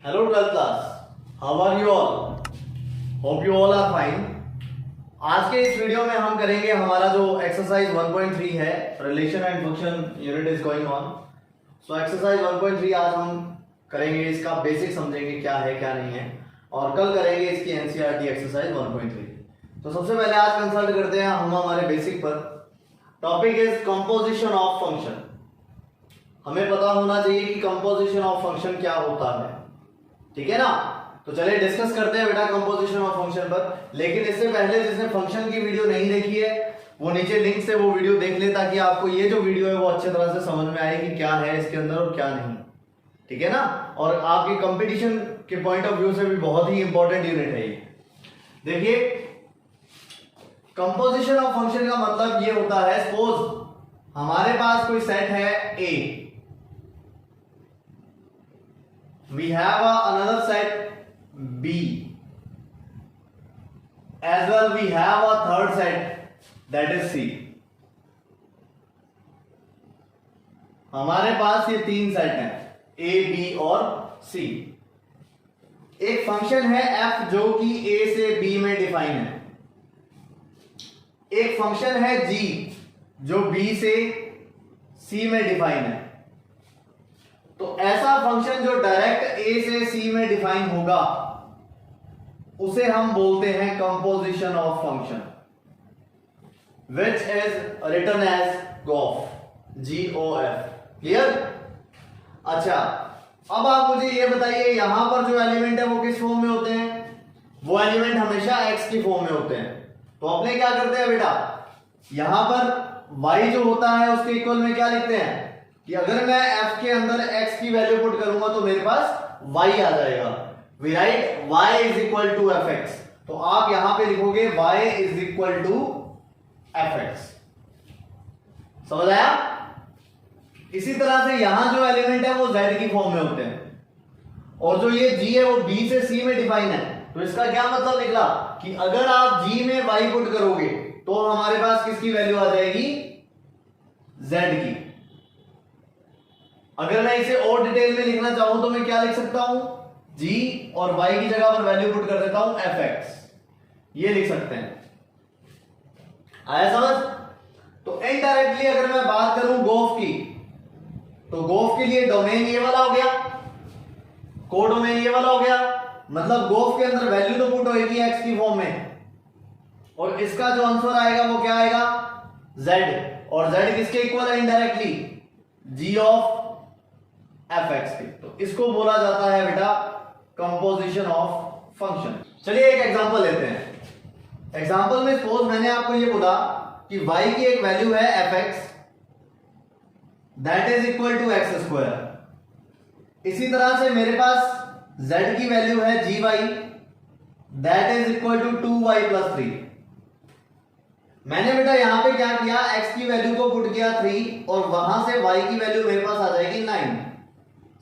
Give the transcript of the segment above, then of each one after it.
Hello 12th class. How are you all? Hope you all are fine. आज के इस video में हम करेंगे हमारा जो एक्सरसाइज 1.3 है, relation and function unit is going on. So exercise 1.3 आज हम करेंगे, इसका बेसिक समझेंगे क्या है क्या नहीं है, और कल करेंगे इसकी एनसीईआरटी एक्सरसाइज 1.3. तो सबसे पहले आज कंसल्ट करते हैं हम हमारे बेसिक पर. Topic is composition of function. हमें पता होना चाहिए कि कंपोजिशन ऑफ फंक्शन क्या होता है, ठीक है ना. तो चलिए डिस्कस करते हैं बेटा कंपोजिशन ऑफ फंक्शन पर. लेकिन इससे पहले जिसने फंक्शन की वीडियो नहीं देखी है वो नीचे लिंक से वो वीडियो देख ले, ताकि आपको ये जो वीडियो है वो अच्छे तरह से समझ में आए कि क्या है इसके अंदर और क्या नहीं, ठीक है ना. और आपकी कंपटीशन के पॉइंट ऑफ व्यू से भी बहुत ही इंपॉर्टेंट यूनिट है ये. देखिए कंपोजिशन ऑफ फंक्शन का मतलब ये होता है, सपोज हमारे पास कोई सेट है ए, we have another set B, as well we have a third set that is C. हमारे पास ये तीन सेट हैं A, B और C. एक फंक्शन है f जो कि A से B में डिफाइन है. एक फंक्शन है g जो B से C में डिफाइन है. तो ऐसा फंक्शन जो डायरेक्ट A से C में डिफाइन होगा उसे हम बोलते हैं composition of function, which is written as GOF. GOF. Clear? अच्छा, अब आप मुझे ये बताइए यहां पर जो एलिमेंट है वो किस फॉर्म में होते हैं? वो एलिमेंट हमेशा x की फॉर्म में होते हैं. तो अपने क्या करते हैं बेटा, यहां पर y जो होता है उसके इक्वल में क्या लिखते हैं कि अगर मैं f के अंदर x की वैल्यू पुट करूंगा तो मेरे पास y आ जाएगा. We write y is equal to fx. तो आप यहां पे लिखोगे y is equal to fx. समझ आया? इसी तरह से यहां जो एलिमेंट है वो z की फॉर्म में होते हैं, और जो ये g है वो b से c में डिफाइन है. तो इसका क्या मतलब निकला कि अगर आप g में y पुट करोगे तो हमारे पास किसकी वैल्यू आ जाएगी? z की. अगर मैं इसे और डिटेल में लिखना चाहूं तो मैं क्या लिख सकता हूं? g और y की जगह पर वैल्यू पुट कर देता हूं fx. ये लिख सकते हैं. आया समझ? तो इनडायरेक्टली अगर मैं बात करूं गोफ की, तो गोफ के लिए डोमेन ये वाला हो गया, कोडोमेन ये वाला हो गया. मतलब गोफ के अंदर वैल्यू तो पुट होगी x की फॉर्म में, और इसका जो आंसर आएगा वो क्या आएगा? z. और z किसके इक्वल है इनडायरेक्टली? g ऑफ fx की. तो इसको बोला जाता है बेटा कंपोजिशन ऑफ फंक्शन. चलिए एक एग्जांपल लेते हैं. एग्जांपल में सपोज मैंने आपको ये बोला कि y की एक वैल्यू है fx that is equal to x square. इसी तरह से मेरे पास z की वैल्यू है gy that is equal to 2y plus 3. मैंने बेटा यहां पे क्या किया, x की वैल्यू को पुट किया 3, और वहां से y की वैल्यू मेरे पास आ जाएगी 9.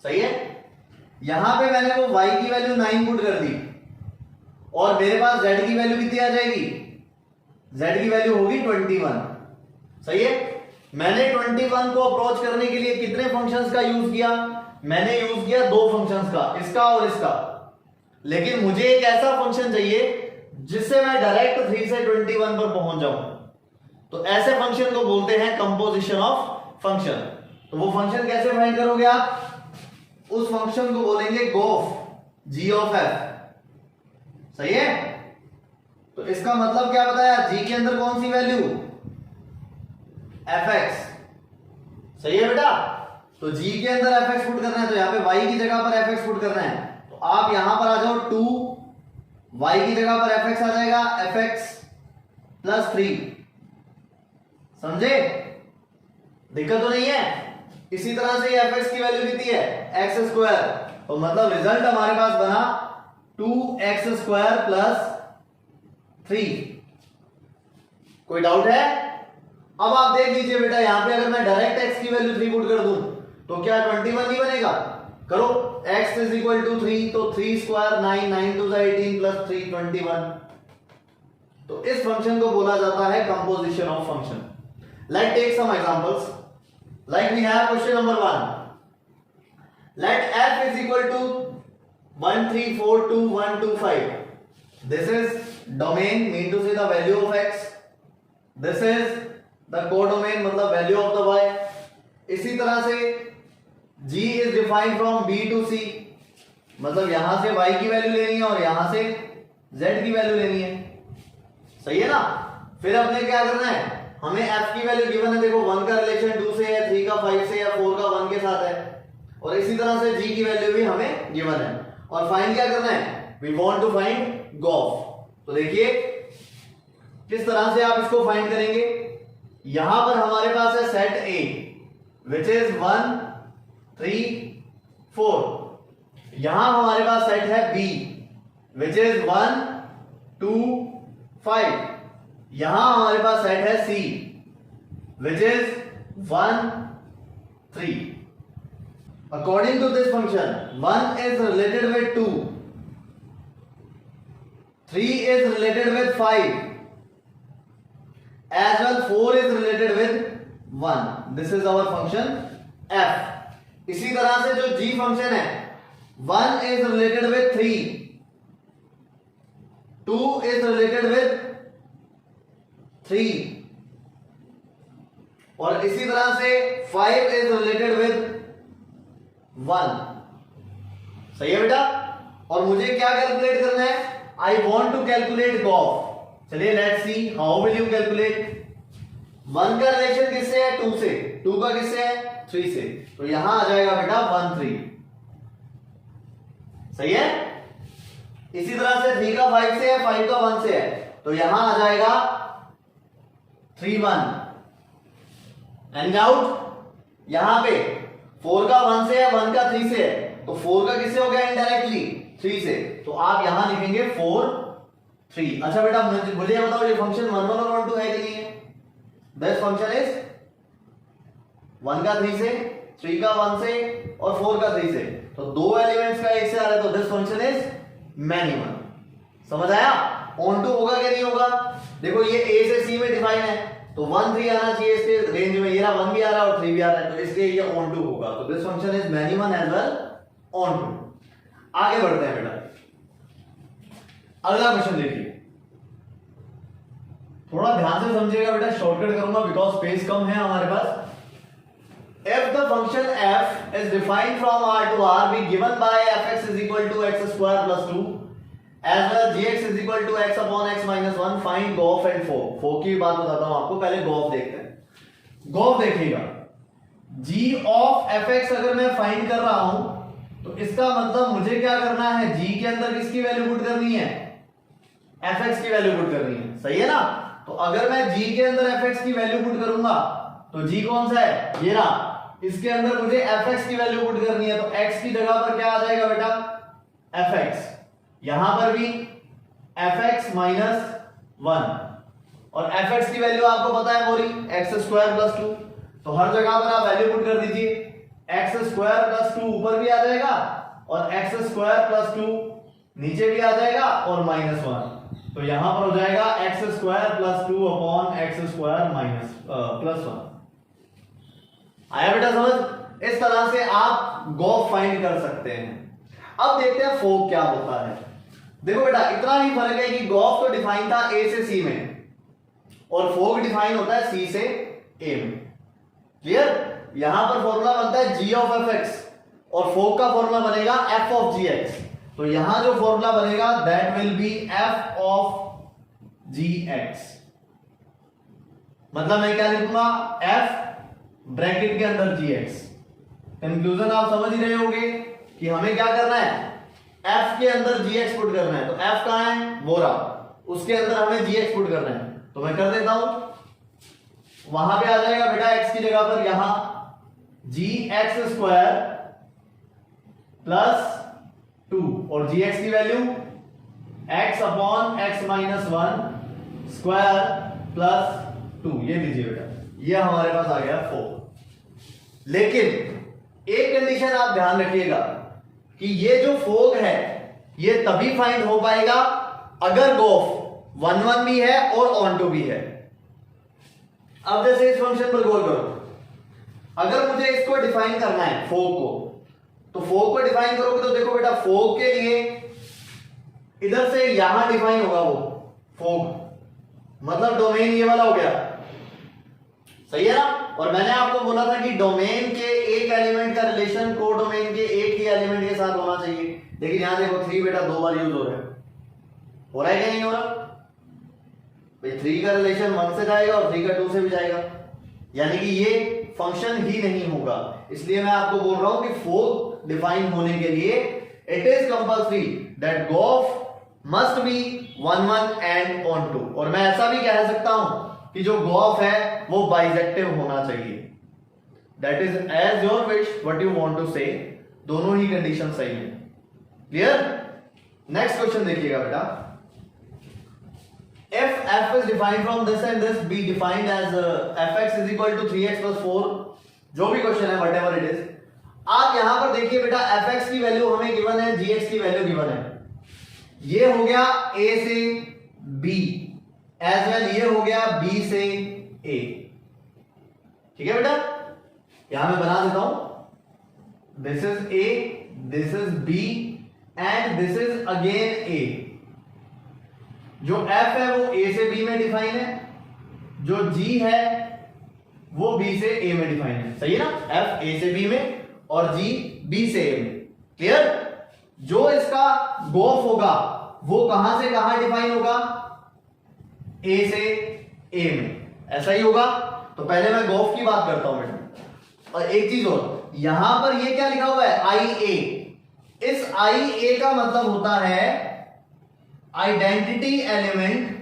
सही है? यहां पे मैंने वो y की वैल्यू 9 पुट कर दी, और मेरे पास z की वैल्यू कितनी आ जाएगी? z की वैल्यू होगी 21. सही है? मैंने 21 को अप्रोच करने के लिए कितने फंक्शंस का यूज किया? मैंने यूज किया दो फंक्शंस का, इसका और इसका. लेकिन मुझे एक ऐसा फंक्शन चाहिए जिससे मैं डायरेक्ट 3 से 21 पर पहुंच जाऊं. तो ऐसे फंक्शन को बोलते हैं कंपोजिशन ऑफ फंक्शन. तो वो फंक्शन कैसे फाइंड करोगे आप? उस फंक्शन को बोलेंगे गोफ. g of f. सही है? तो इसका मतलब क्या बताया? g के अंदर कौन सी वैल्यू? fx. सही है बेटा? तो g के अंदर fx पुट करना है, तो यहां पे y की जगह पर fx पुट करना है. तो आप यहां पर आ जाओ, 2 y की जगह पर fx आ जाएगा, fx प्लस 3. समझे? दिक्कत तो नहीं है? इसी तरह से fx की वैल्यू कितनी है? X square. तो मतलब रिजल्ट हमारे पास बना 2x स्क्वायर प्लस 3. कोई डाउट है? अब आप देख लीजिए बेटा, यहां पे अगर मैं डायरेक्ट x की वैल्यू 3 पुट कर दूं तो क्या 21 नहीं बनेगा? करो, x इज इक्वल टू 3, तो 3 स्क्वायर 9, 9 टू 18 प्लस 3 21. तो इस फंक्शन को बोला जाता है composition of function. Let's take some examples. Like we have question number 1. Let f is equal to 1 3 4 2 1 2 5. This is domain, mean to say the value of x. This is the codomain, मतलब value of the y. इसी तरह से g is defined from b to c, मतलब यहां से y की value लेनी है और यहां से z की वैल्यू लेनी है। सही है ना। फिर हमने क्या करना है, हमें f की वैल्यू गिवन है, देखो 1 का रिलेशन 2 से है, 3 का 5 से है, 4 का 1 के साथ है, और इसी तरह से g की वैल्यू भी हमें गिवन है। और फाइंड क्या करना है, we want to find gof. तो देखिए किस तरह से आप इसको फाइंड करेंगे। यहां पर हमारे पास है सेट A विच इज 1 3 4। यहां हमारे पास सेट है B विच इज 1 2 5। यहां हमारे पास सेट है C which is 1 3। According to this function 1 is related with 2, 3 is related with 5, as well 4 is related with 1. This is our function f. इसी तरह से जो g फंक्शन है, 1 is related with 3, 2 is related with 3, और इसी तरह से 5 is related with 1। सही है बेटा। और मुझे क्या कैलकुलेट करना है, I want to calculate gof. चलिए let's see how will you calculate. 1 का रिलेशन किससे है, 2 से, 2 का किससे है, 3 से, तो यहां आ जाएगा बेटा 1 3। सही है। इसी तरह से 3 का 5 से है, 5 का 1 से है, तो यहां आ जाएगा 3 1। Any doubt. यहां पे 4 का 1 से है, 1 का 3 से है, तो 4 का किससे हो गया, इनडायरेक्टली 3 से, तो आप यहां लिखेंगे 4 3। अच्छा बेटा मुझे ये बताओ, ये फंक्शन 1 1 और 1 2 है कि नहीं है। दिस फंक्शन इज 1 का 3 से, 3 का 1 से और 4 का 3 से, तो 2 एलिमेंट्स का 1 से आ रहा है, तो this function is many one. समझ आया। ऑन टू होगा क्या नहीं होगा, देखो ये a से c में डिफाइन है, तो 1 3 आना चाहिए इसके रेंज में, ये 1 भी आ रहा है और 3 भी आ रहा है, तो इसलिए ये ऑन टू होगा। तो this function is many one as well onto. आगे बढ़ते हैं बेटा, अगला क्वेश्चन देखिए, थोड़ा ध्यान से समझिएगा बेटा, शॉर्टकट करूंगा बिकॉज स्पेस कम है हमारे पास। If the function f is defined from R to R, be given by fx is equal to x square plus 2 as well as gx is equal to x upon x minus 1, find gof and fo। fo की बात बताता हूं आपको, पहले Gauff देखते हैं। Gauff देखिएगा, g of fx अगर मैं फाइंड कर रहा हूं तो इसका मतलब मुझे क्या करना है, g के अंदर किसकी वैल्यू पुट करनी है, fx की वैल्यू पुट करनी है। सही है ना। तो अगर मैं g के अंदर fx की वैल्यू पुट करूंगा तो g कौन सा है, ये ना, इसके अंदर मुझे fx की वैल्यू पुट करनी है, तो x की जगह पर क्या आ जाएगा बेटा, fx। यहां पर भी fx माइनस 1, और fx की वैल्यू आपको पता है पूरी x स्क्वायर प्लस 2, तो हर जगह पर आप वैल्यू पुट कर दीजिए। x स्क्वायर प्लस 2 ऊपर भी आ जाएगा और x स्क्वायर प्लस 2 नीचे भी आ जाएगा और माइनस 1, तो यहां पर हो जाएगा x square plus 2 upon x square minus plus 1। आया बेटा समझ। इस तरह से आप गॉफ फाइंड कर सकते हैं। अब देखते हैं फोक क्या होता है। देखो बेटा इतना ही फर्क है कि गॉफ तो डिफाइन था a से c में और फोक डिफाइन होता है c से a में। क्लियर। यहां पर फॉर्मूला बनता है g ऑफ fx और फोक का फॉर्मूला बनेगा f ऑफ gx। तो यहां जो फॉर्मूला बनेगा that will B f of gx। मतलब मैं क्या लिखूंगा, f ब्रैकेट के अंदर gx। कंक्लूजन आप समझ ही रहे होंगे कि हमें क्या करना है, f के अंदर gx पुट करना है। तो f कहां है, वो रहा, उसके अंदर हमें gx पुट करना है। तो मैं कर देता हूं, वहां पे आ जाएगा बेटा x की जगह पर यहां gx स्क्वायर प्लस 2 और gx की value x upon x minus 1 square plus 2। ये लीजिए बेटा, ये हमारे पास आ गया 4। लेकिन एक कंडीशन आप ध्यान रखिएगा कि ये जो फोक है ये तभी फाइंड हो पाएगा अगर गॉफ 1 1 भी है और ऑन टू भी है। अब जैसे इस फंक्शन पर गौर करो, अगर मुझे इसको डिफाइन करना है फोक को, तो फोक को डिफाइन करोगे तो देखो बेटा बेटा फोक के लिए इधर से यहां डिफाइन होगा वो फोक, मतलब डोमेन ये वाला हो गया, सही है ना। और मैंने आपको बोला था कि डोमेन के एक एलिमेंट का रिलेशन को डोमेन के एक ही एलिमेंट के साथ होना चाहिए, लेकिन यहां देखो 3 बेटा 2 बार यूज हो रहा है क्या नहीं हो रहा भाई। 3 का रिलेशन 1 से जाएगा और 3 का 2 से भी जाएगा, यानी कि ये फंक्शन ही नहीं होगा। इसलिए मैं आपको बोल रहा हूं कि फोक डिफाइन होने के लिए इट इज कंपल्सरी दैट गोफ मस्ट बी 1 1 एंड ऑन 2। और मैं ऐसा भी कह सकता हूं कि जो गोफ है वो बाइजेक्टिव होना चाहिए। That is as your wish what you want to say, दोनों ही कंडीशन सही है। क्लियर। नेक्स्ट क्वेश्चन देखिएगा बेटा, if f is defined from this and this be defined as fx is equal to 3x plus 4, जो भी question है whatever it is, आप यहां पर देखिए बेटा fx की वैल्यू हमें गिवन है, gx की वैल्यू गिवन है। ये हो गया a से b एज वेल ये हो गया b से a, ठीक है बेटा। यहां मैं बना देता हूं, this is a, this is b and this is again a। जो f है वो a से b में डिफाइन है, जो g है वो b से a में डिफाइन है, सही है ना। f a से b में और g b से a में। क्लियर। जो इसका गोफ होगा वो कहां से कहां डिफाइन होगा, a से a में, ऐसा ही होगा। तो पहले मैं गोफ की बात करता हूं बेटा। और एक चीज और, यहां पर ये क्या लिखा हुआ है IA, इस IA का मतलब होता है identity element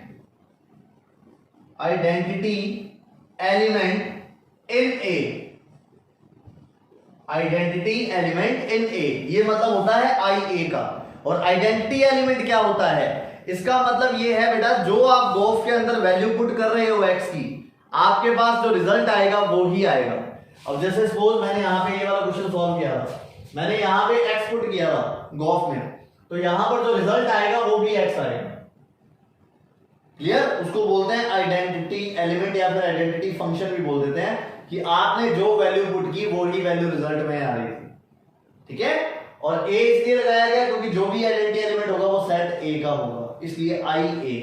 in A, identity element in A, ये मतलब होता है IA का। और आइडेंटिटी एलिमेंट क्या होता है, इसका मतलब ये है बेटा जो आप गोफ के अंदर वैल्यू पुट कर रहे हो x की, आपके पास जो रिजल्ट आएगा वो ही आएगा। अब जैसे सपोज मैंने यहां पे ये वाला क्वेश्चन सॉल्व किया था, मैंने यहां पे x पुट किया था गोफ में, तो यहां पर जो रिजल्ट आएगा वो भी x आएगा। क्लियर। उसको बोलते हैं आइडेंटिटी एलिमेंट या फिर आइडेंटिटी फंक्शन भी बोल देते हैं, कि आपने जो वैल्यू पुट की वो ही वैल्यू रिजल्ट में आ रही थी, ठीक है। और a इसलिए लगाया गया क्योंकि जो भी आइडेंटिटी एलिमेंट होगा वो सेट a का होगा, इसलिए IA।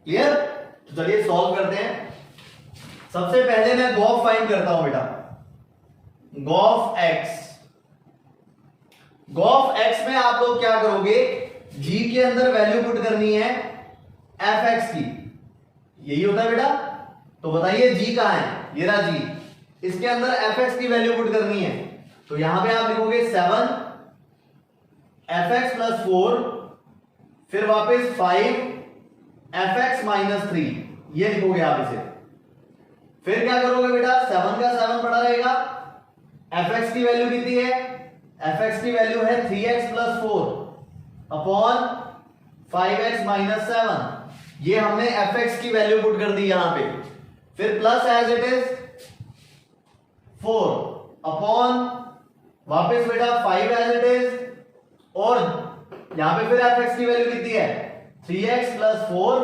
क्लियर। तो चलिए सॉल्व करते हैं। सबसे पहले मैं गोफ फाइंड करता हूं बेटा, गोफ x। गोफ x में आप लोग क्या करोगे, g के अंदर वैल्यू पुट करनी है fx की, यही होता है बेटा। तो बताइए g कहां है, ये रहा g, इसके अंदर fx की वैल्यू पुट करनी है। तो यहां पे आप लिखोगे 7 fx प्लस 4, फिर वापस 5 fx माइनस 3, ये लिखोगे आप इसे। फिर क्या करोगे बेटा, 7 का 7 पड़ा रहेगा, fx की वैल्यू कितनी है, fx की वैल्यू है 3x plus 4 upon 5x minus 7, ये हमने fx की वैल्यू पुट कर दी यहां पे। फिर plus as it is 4 upon वापस बेटा 5 एज इट इज, और यहां पे फिर fx की वैल्यू कितनी है 3x plus 4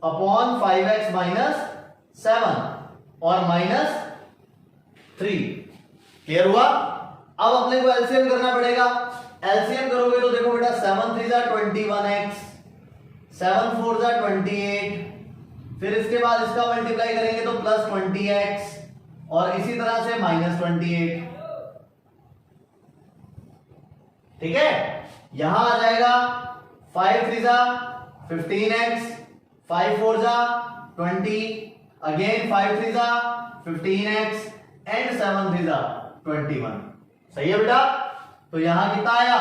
upon 5x minus 7 और माइनस 3। क्लियर हुआ। अब अपने को एलसीएम करना पड़ेगा। एलसीएम करोगे तो देखो बेटा 7 3 जा 21x, 7 4 जा 28, फिर इसके बाद इसका मल्टीप्लाई करेंगे तो प्लस 20x और इसी तरह से माइनस 28, ठीक है। यहां आ जाएगा 5 3 जा 15x, 5 4 जा 20, अगेन 5 3 जा 15x एंड 7 3 जा 21। सही है बेटा। तो यहां कितना आया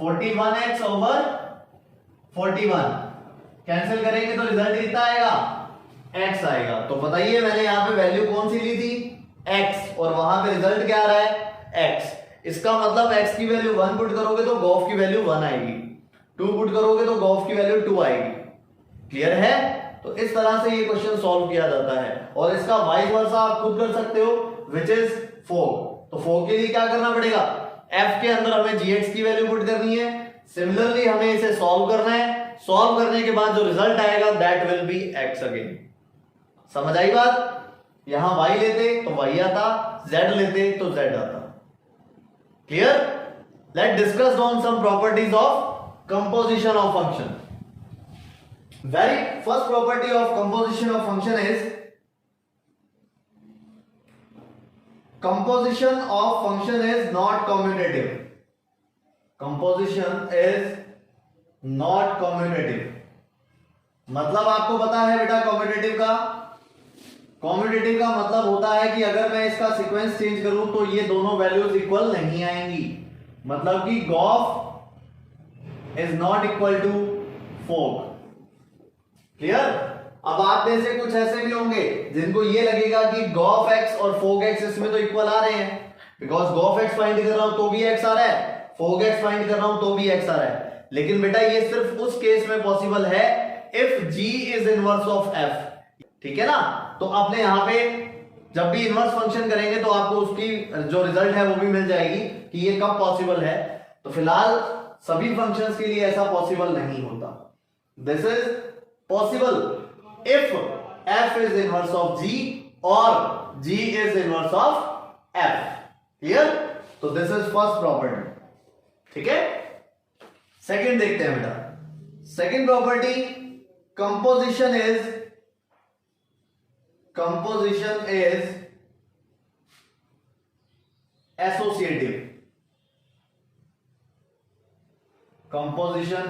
41x ओवर 41, कैंसिल करेंगे तो रिजल्ट कितना आएगा x आएगा। तो बताइए मैंने यहां पे वैल्यू कौन सी ली थी x, और वहां पे रिजल्ट क्या आ रहा है x। इसका मतलब x की वैल्यू 1 पुट करोगे तो गोफ की वैल्यू 1 आएगी, 2 पुट करोगे तो गोफ की वैल्यू 2 आएगी। क्लियर है। तो इस तरह से ये क्वेश्चन सॉल्व किया जाता है, और इसका वाइस वर्सा आप खुद कर सकते हो, विच इज फोक। तो फोक के लिए क्या करना पड़ेगा, f के अंदर हमें gx की वैल्यू पुट करनी है, सिमिलरली हमें इसे सॉल्व करना है, सॉल्व करने के बाद जो रिजल्ट आएगा that will B x again. समझ आई बात। यहां y लेते तो y आता, z लेते तो z आता। Clear. Let's discuss on some properties of composition of function. Very first property of composition of function is composition of function is not commutative. Composition is not commutative. मतलब आपको पता है बेटा commutative का मतलब होता है कि अगर मैं इसका सीक्वेंस चेंज करूं तो ये दोनों वैल्यूज इक्वल नहीं आएंगी. मतलब कि gof is not equal to fog. Clear? अब आप में से कुछ ऐसे भी होंगे जिनको ये लगेगा कि गॉफ एक्स और फोक एक्स इसमें तो इक्वल आ रहे हैं, बिकॉज गॉफ एक्स फाइंड कर रहा हूं तो भी एक्स आ रहा है, फोक एक्स फाइंड कर रहा हूं तो भी एक्स आ रहा है. लेकिन बेटा ये सिर्फ उस केस में पॉसिबल है इफ g इज इनवर्स ऑफ f. ठीक है ना? तो आपने यहां पे जब भी इनवर्स फंक्शन करेंगे तो आपको उसकी जो रिजल्ट है वो भी मिल जाएगी कि ये कब पॉसिबल है. तो फिलहाल सभी फंक्शंस के लिए ऐसा पॉसिबल नहीं होता. This is possible if f is inverse of g और g इज इनवर्स ऑफ f. क्लियर? तो दिस इज फर्स्ट प्रॉपर्टी. ठीक है? सेकंड देखते हैं बेटा. Second property composition is associative. Composition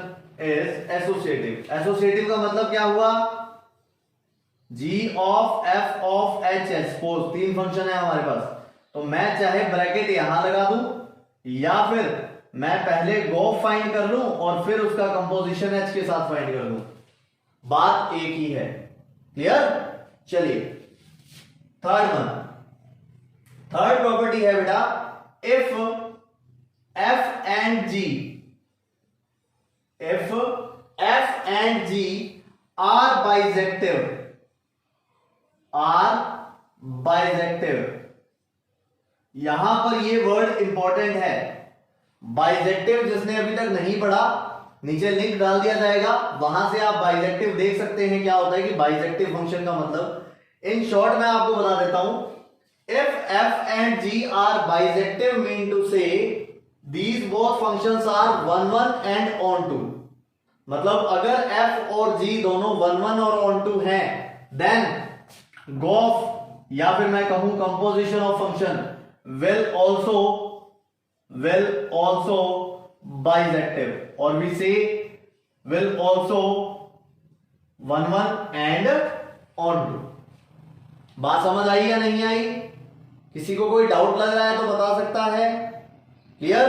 is associative. Associative का मतलब क्या हुआ? g of f of h है. सपोज तीन फंक्शन है हमारे पास, तो मैं चाहे ब्रैकेट यहां लगा दूं या फिर मैं पहले गॉफ फाइंड कर लूं और फिर उसका कंपोजिशन h के साथ फाइंड कर लूं, बात एक ही है. क्लियर? चलिए थर्ड प्रॉपर्टी है बेटा if f and g are bisective. यहां पर ये वर्ड इंपॉर्टेंट है. बाइजेक्टिव जिसने अभी तक नहीं पढ़ा, नीचे लिंक डाल दिया जाएगा, वहां से आप बाइजेक्टिव देख सकते हैं क्या होता है कि बाइजेक्टिव फंक्शन का मतलब. इन शॉर्ट मैं आपको बता देता हूं. If f and g are bisective mean to say these both functions are 1 1 and on 2. मतलब अगर f और g दोनों 1 1 और on 2 हैं, then गॉफ या फिर मैं कहूं composition of function will also bisective, or we say will also 1 1 and on 2. बात समझ आई या नहीं आई? किसी को कोई डाउट लग रहा है तो बता सकता है. क्लियर?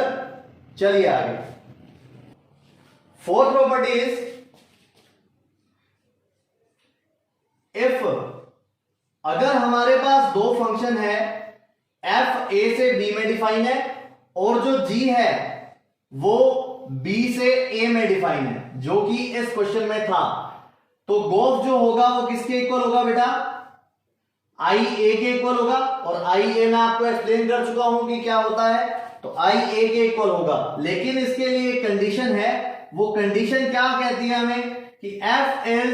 चलिए आगे. फोर्थ प्रॉपर्टी इज इफ अगर हमारे पास दो फंक्शन है, f a से b में डिफाइन है और जो g है वो b से a में डिफाइन है, जो कि इस क्वेश्चन में था, तो गॉफ जो होगा वो किसके इक्वल होगा बेटा? i a के इक्वल होगा. और i a मैं आपको एक्सप्लेन कर चुका हूं कि क्या होता है, तो i a के इक्वल होगा. लेकिन इसके लिए एक कंडीशन है. वो कंडीशन क्या कहती है हमें कि f is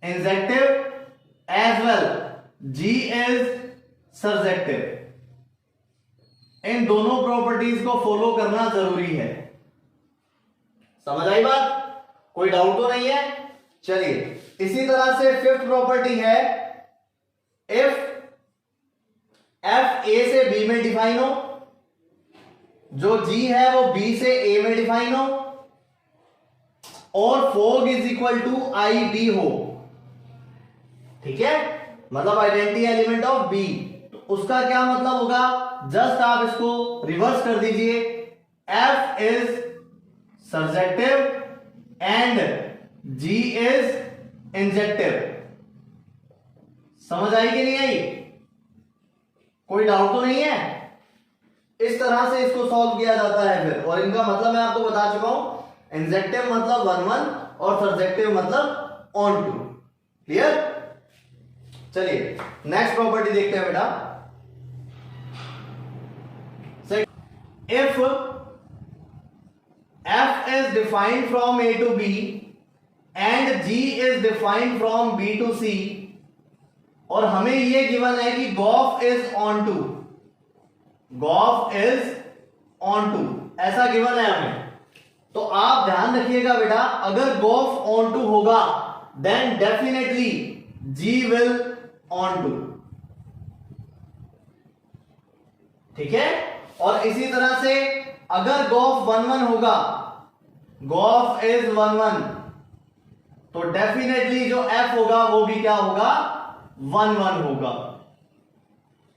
injective as well g is surjective. इन दोनों प्रॉपर्टीज को फॉलो करना जरूरी है. समझ आई बात? कोई डाउट तो नहीं है? चलिए इसी तरह से फिफ्थ प्रॉपर्टी है इफ f a से b में डिफाइन हो, जो g है वो b से a में डिफाइन हो और fog is equal to i b हो. ठीक है? मतलब आइडेंटिटी एलिमेंट ऑफ b. तो उसका क्या मतलब होगा? जस्ट आप इसको रिवर्स कर दीजिए. f is surjective and g is injective. समझ आई कि नहीं आई? कोई डाउट तो नहीं है? इस तरह से इसको सॉल्व किया जाता है फिर. और इनका मतलब मैं आपको बता चुका हूं. इंजेक्टिव मतलब 1 1 और सर्जेक्टिव मतलब ऑन 2. क्लियर? चलिए नेक्स्ट प्रॉपर्टी देखते हैं बेटा. If f is defined from a to b and g is defined from b to c और हमें ये गिवन है कि gof is onto. Gof is onto, ऐसा गिवन है हमें। तो आप ध्यान रखिएगा बेटा, अगर गोफ ऑन टू होगा then definitely g will onto, ठीक है। और इसी तरह से अगर गोफ 1-1 होगा, गोफ इज 1-1, तो डेफिनेटली जो एफ होगा वो भी क्या होगा, 1-1 होगा।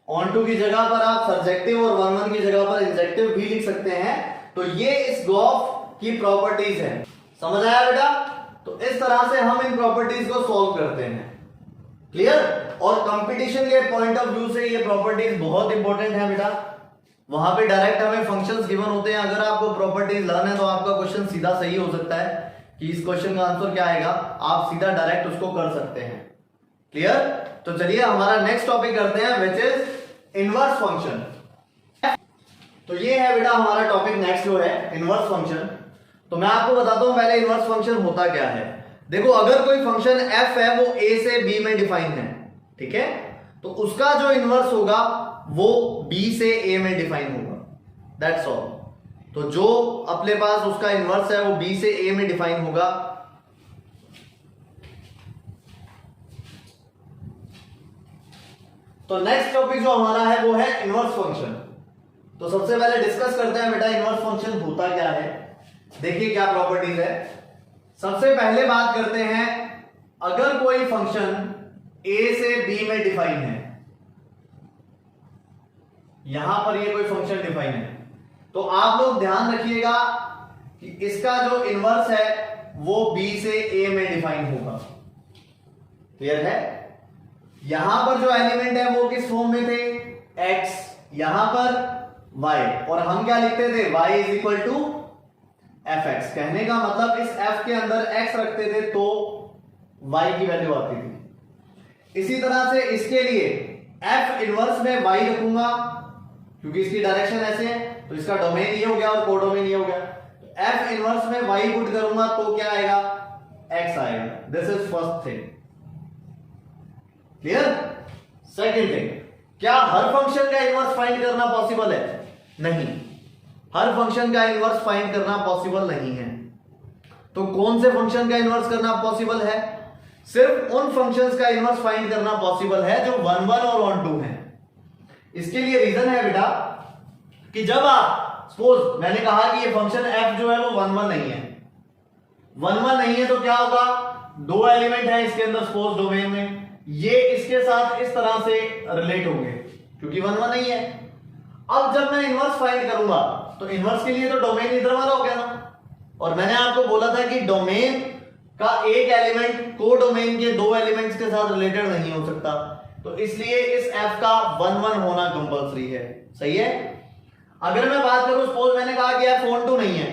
ऑन टू की जगह पर आप सब्जेक्टिव और 1-1 की जगह पर इंजेक्टिव भी लिख सकते हैं। तो ये इस गोफ की प्रॉपर्टीज है, समझ आया बेटा। तो इस तरह से हम इन प्रॉपर्टीज को सॉल्व करते हैं, क्लियर। और कंपटीशन के पॉइंट ऑफ व्यू से ये प्रॉपर्टीज बहुत इंपॉर्टेंट है बेटा। वहां पे डायरेक्ट हमें फंक्शंस गिवन होते हैं, अगर आपको प्रॉपर्टीज लर्न है तो आपका क्वेश्चन सीधा सही हो सकता है कि इस क्वेश्चन का आंसर क्या आएगा, आप सीधा डायरेक्ट उसको कर सकते हैं, क्लियर। तो चलिए हमारा नेक्स्ट टॉपिक करते हैं विच इज इनवर्स फंक्शन। तो ये है बेटा हमारा टॉपिक नेक्स्ट जो है इनवर्स फंक्शन। तो मैं आपको बताता हूं पहले इनवर्स फंक्शन होता क्या है। देखो अगर कोई फंक्शन f है वो a से b में डिफाइन है, ठीक है, तो उसका जो इनवर्स होगा वो b से a में डिफाइन होगा, दैट्स ऑल। तो जो अपने पास उसका इनवर्स है वो b से a में डिफाइन होगा। तो नेक्स्ट टॉपिक जो हमारा है वो है इनवर्स फंक्शन। तो सबसे पहले डिस्कस करते हैं बेटा इनवर्स फंक्शन होता क्या है। देखिए क्या प्रॉपर्टीज है। सबसे पहले बात करते हैं, अगर कोई फंक्शन a से b में डिफाइन है, यहां पर ये कोई फंक्शन डिफाइन है, तो आप लोग ध्यान रखिएगा कि इसका जो इनवर्स है वो b से a में डिफाइन होगा, क्लियर है। यहां पर जो एलिमेंट है वो किस फॉर्म में थे, x, यहां पर y, और हम क्या लिखते थे, y is equal to fx। कहने का मतलब इस f के अंदर x रखते थे तो y की वैल्यू आती थी। इसी तरह से इसके लिए f इनवर्स में y रखूंगा क्योंकि इसकी डायरेक्शन ऐसे है, तो इसका डोमेन ये हो गया और कोडोमेन ये हो गया। तो f इनवर्स में y पुट करूंगा तो क्या आएगा, x आएगा। This is first thing, clear. Second thing, क्या हर फंक्शन का इनवर्स फाइंड करना पॉसिबल है, नहीं, हर फंक्शन का इनवर्स फाइंड करना पॉसिबल नहीं है। तो कौन से फंक्शन का इनवर्स करना पॉसिबल है, सिर्फ उन फंक्शंस का इनवर्स फाइंड करना पॉसिबल है जो 1-1 और ऑन टू है। इसके लिए रीजन है बेटा कि जब आप सपोज मैंने कहा कि ये फंक्शन f जो है वो 1-1 नहीं है, 1-1 नहीं है तो क्या होगा, दो एलिमेंट है इसके अंदर सपोज डोमेन में, ये इसके साथ इस तरह से रिलेट होंगे क्योंकि 1-1 नहीं है। अब जब मैं इनवर्स फाइंड करूंगा तो इनवर्स के लिए तो डोमेन इधर वाला हो गया ना, और मैंने आपको बोला था कि डोमेन का एक एलिमेंट को डोमेन के दो एलिमेंट्स के साथ रिलेटेड नहीं हो सकता, तो इसलिए इस f का 1-1 होना कंपलसरी है, सही है। अगर मैं बात करूं सपोज मैंने कहा कि f ऑन टू नहीं है,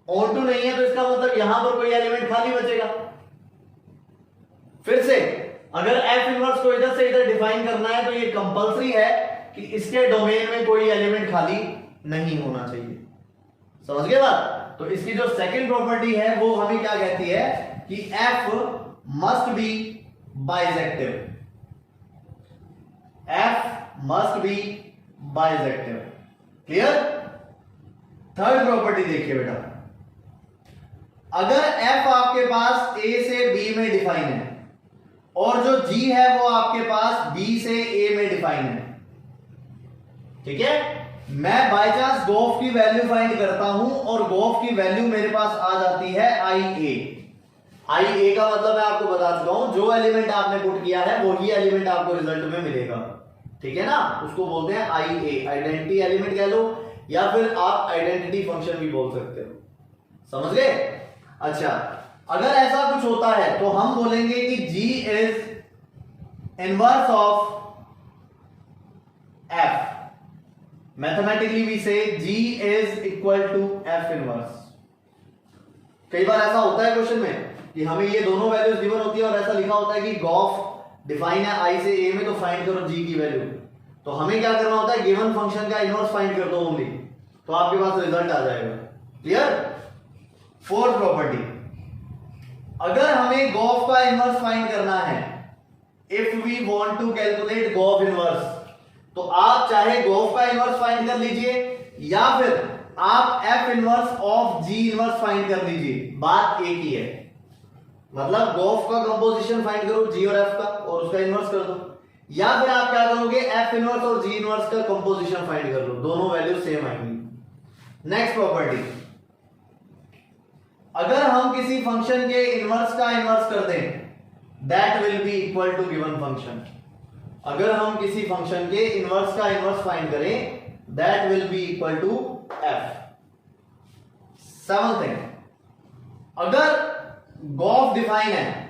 ऑन टू नहीं है तो इसका मतलब यहां पर कोई एलिमेंट खाली बचेगा। फिर से अगर f इनवर्स को इधर से इधर डिफाइन करना है तो ये कंपलसरी है कि इसके डोमेन में कोई एलिमेंट खाली नहीं होना चाहिए, समझ गए बात। तो इसकी जो सेकंड प्रॉपर्टी है वो हमें क्या कहती है कि f must be bijective, f must be bijective, clear. Third property देखिए बेटा, अगर f आपके पास a से b में डिफाइन है और जो g है वो आपके पास b से a में डिफाइन है, ठीक है, मैं बाय चांस गोफ की वैल्यू फाइंड करता हूं और गोफ की वैल्यू मेरे पास आ जाती है IA का मतलब मैं आपको बता चुका हूं, जो एलिमेंट आपने पुट किया है वही एलिमेंट आपको रिजल्ट में मिलेगा, ठीक है ना, उसको बोलते हैं IA, आइडेंटिटी एलिमेंट कह लो या फिर आप आइडेंटिटी फंक्शन भी बोल सकते हो, समझ गए। अच्छा, अगर ऐसा कुछ होता है तो हम बोलेंगे कि G इज inverse of F, mathematically we say G is equal to F inverse. कई बार ऐसा होता है क्वेश्चन में कि हमें ये दोनों वैल्यूज गिवन होती है और ऐसा लिखा होता है कि गॉफ डिफाइन है I से A में, तो फाइंड करो G की वैल्यू। तो हमें क्या करना होता है, गिवन फंक्शन का इनवर्स फाइंड कर दो ओनली, तो आपके पास रिजल्ट आ जाएगा, क्लियर। फोर्थ प्रॉपर्टी, अगर हमें गॉफ का इनवर्स फाइंड करना है, if we want to calculate gof inverse, तो आप चाहे गॉफ का इनवर्स फाइंड कर लीजिए या फिर आप F inverse of ji inverse find कर लीजिए, बात एक ही है। मतलब गोफ का कंपोजिशन फाइंड करो जी और एफ का, और उसका इनवर्स कर दो, या फिर आप क्या करोगे एफ इनवर्स और जी इनवर्स का कंपोजिशन फाइंड कर लो, दोनों वैल्यू सेम आएंगी। नेक्स्ट प्रॉपर्टी, अगर हम किसी फंक्शन के इनवर्स का इनवर्स कर दें that will be equal to given function. अगर हम किसी फंक्शन के इनवर्स का इनवर्स फाइंड करें that will be equal to F. Seventh thing, अगर गोफ डिफाइन है,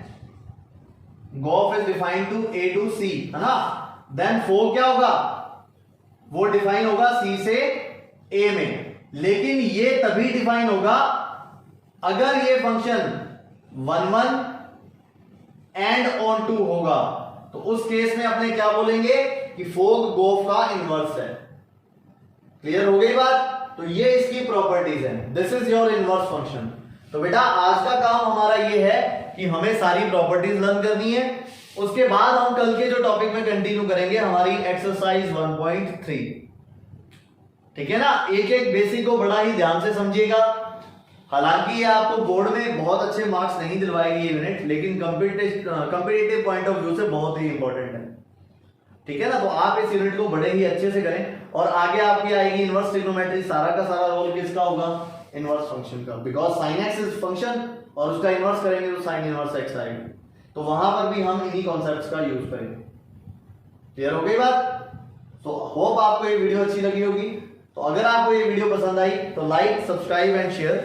gof is defined to A to C, है ना, देन फो क्या होगा, वो डिफाइन होगा सी से ए में, लेकिन ये तभी डिफाइन होगा अगर ये फंक्शन 1 1 एंड ऑन 2 होगा, तो उस केस में अपने क्या बोलेंगे कि फोग गोफ का इनवर्स है। क्लियर हो गई बात? तो ये इसकी प्रॉपर्टीज है, this is your inverse function. तो बेटा आज का काम हमारा ये है कि हमें सारी प्रॉपर्टीज लर्न करनी है, उसके बाद हम कल के जो टॉपिक में कंटिन्यू करेंगे हमारी एक्सरसाइज 1.3। ठीक है ना, एक एक बेसिक को बड़ा ही ध्यान से समझिएगा। हालांकि ये आपको बोर्ड में बहुत अच्छे मार्क्स नहीं दिलवाएगी ये यूनिट, लेकिन कंपटीटिव पॉइंट ऑफ व्यू से बहुत ही इंपॉर्टेंट है। ठीक है ना, तो आप इस यूनिट को बड़े ही अच्छे से करें, और आगे आपकी आएगी इनवर्स ट्रिग्नोमेट्री, सारा का सारा रोल किसका होगा, इनवर्स फंक्शन का, because sine x is function और उसका इनवर्स करेंगे तो साइन इनवर्स एक्स आएगा, तो वहां पर भी हम इन्हीं कॉन्सेप्ट्स का यूज करेंगे। क्लियर हो गई बात? तो होप आपको ये वीडियो अच्छी लगी होगी। तो अगर आपको ये वीडियो पसंद आई तो लाइक, सब्सक्राइब एंड शेयर